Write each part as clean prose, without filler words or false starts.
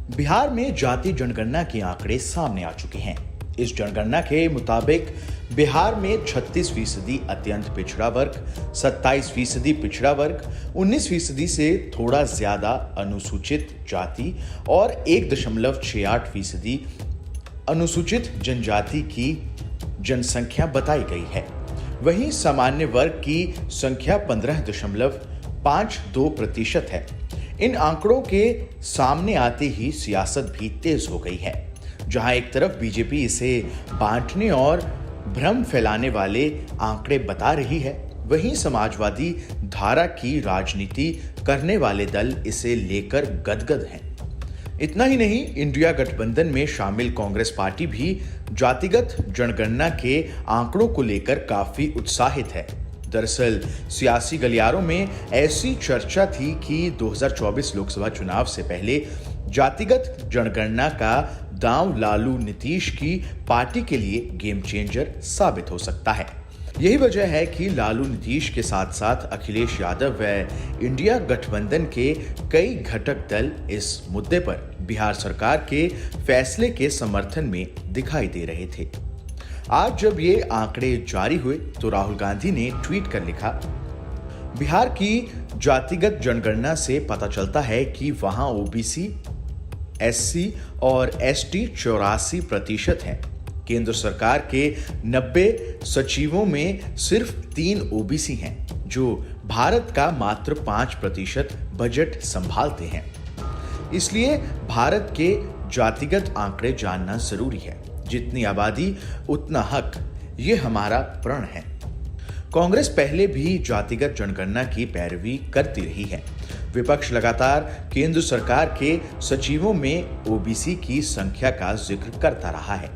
बिहार में जाति जनगणना के आंकड़े सामने आ चुके हैं। इस जनगणना के मुताबिक बिहार में 36% अत्यंत पिछड़ा वर्ग, 27% पिछड़ा वर्ग, 19% से थोड़ा ज्यादा अनुसूचित जाति और 1.68% अनुसूचित जनजाति की जनसंख्या बताई गई है। वहीं सामान्य वर्ग की संख्या 15.52% है। इन आंकड़ों के सामने आते ही सियासत भी तेज हो गई है। जहां एक तरफ बीजेपी इसे बांटने और भ्रम फैलाने वाले आंकड़े बता रही है, वहीं समाजवादी धारा की राजनीति करने वाले दल इसे लेकर गदगद हैं। इतना ही नहीं, इंडिया गठबंधन में शामिल कांग्रेस पार्टी भी जातिगत जनगणना के आंकड़ों को लेकर काफी उत्साहित है। दरअसल सियासी गलियारों में ऐसी चर्चा थी कि 2024 लोकसभा चुनाव से पहले जातिगत जनगणना का दांव लालू नीतीश की पार्टी के लिए गेम चेंजर साबित हो सकता है। यही वजह है कि लालू नीतीश के साथ साथ अखिलेश यादव व इंडिया गठबंधन के कई घटक दल इस मुद्दे पर बिहार सरकार के फैसले के समर्थन में दिखाई दे रहे थे। आज जब ये आंकड़े जारी हुए तो राहुल गांधी ने ट्वीट कर लिखा, बिहार की जातिगत जनगणना से पता चलता है कि वहां ओबीसी, एससी और एसटी 84% हैं। केंद्र सरकार के 90 सचिवों में सिर्फ 3 ओबीसी हैं, जो भारत का मात्र 5% बजट संभालते हैं। इसलिए भारत के जातिगत आंकड़े जानना जरूरी है। जितनी आबादी उतना हक, ये हमारा प्रण है। कांग्रेस पहले भी जातिगत जनगणना की पैरवी करती रही है। विपक्ष लगातार केंद्र सरकार के सचिवों में ओबीसी की संख्या का जिक्र करता रहा है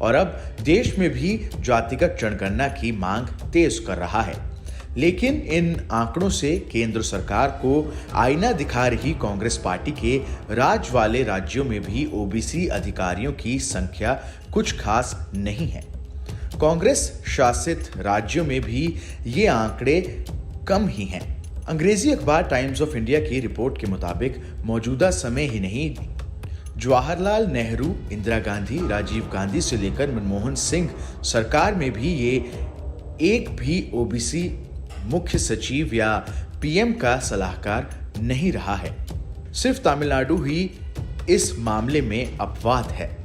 और अब देश में भी जातिगत जनगणना की मांग तेज कर रहा है। लेकिन इन आंकड़ों से केंद्र सरकार को आईना दिखा रही कांग्रेस पार्टी के राज वाले राज्यों में भी ओबीसी अधिकारियों की संख्या कुछ खास नहीं है। कांग्रेस शासित राज्यों में भी ये आंकड़े कम ही हैं। अंग्रेजी अखबार टाइम्स ऑफ इंडिया की रिपोर्ट के मुताबिक मौजूदा समय ही नहीं, जवाहरलाल नेहरू, इंदिरा गांधी, राजीव गांधी से लेकर मनमोहन सिंह सरकार में भी ये एक भी ओबीसी मुख्य सचिव या पीएम का सलाहकार नहीं रहा है। सिर्फ तमिलनाडु ही इस मामले में अपवाद है।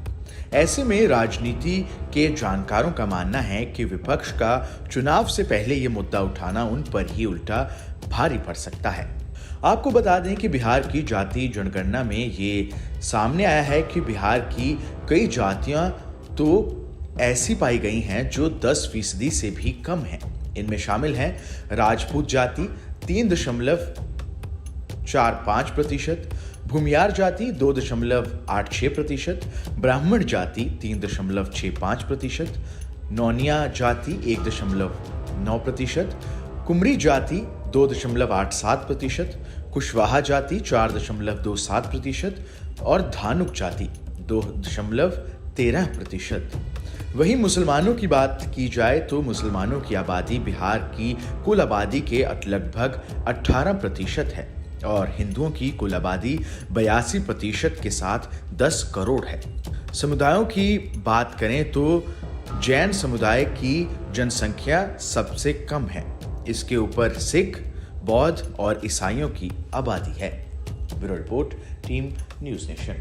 ऐसे में राजनीति के जानकारों का मानना है कि विपक्ष का चुनाव से पहले ये मुद्दा उठाना उन पर ही उल्टा भारी पड़ सकता है। आपको बता दें कि बिहार की जाति जनगणना में ये सामने आया है कि बिहार की कई जातियां तो ऐसी पाई गई हैं जो 10% से भी कम हैं। इनमें शामिल हैं राजपूत जाति 3.45%, भूमियार जाति 2.86%, ब्राह्मण जाति 3.65%, नौनिया जाति 1.9%, कुमरी जाति 2.87%, कुशवाहा जाति 4.27% और धानुक जाति 2.13%। वहीं मुसलमानों की बात की जाए तो मुसलमानों की आबादी बिहार की कुल आबादी के लगभग 18% है और हिंदुओं की कुल आबादी 82% के साथ 10 करोड़ है। समुदायों की बात करें तो जैन समुदाय की जनसंख्या सबसे कम है। इसके ऊपर सिख, बौद्ध और ईसाइयों की आबादी है। Bureau report, team news nation.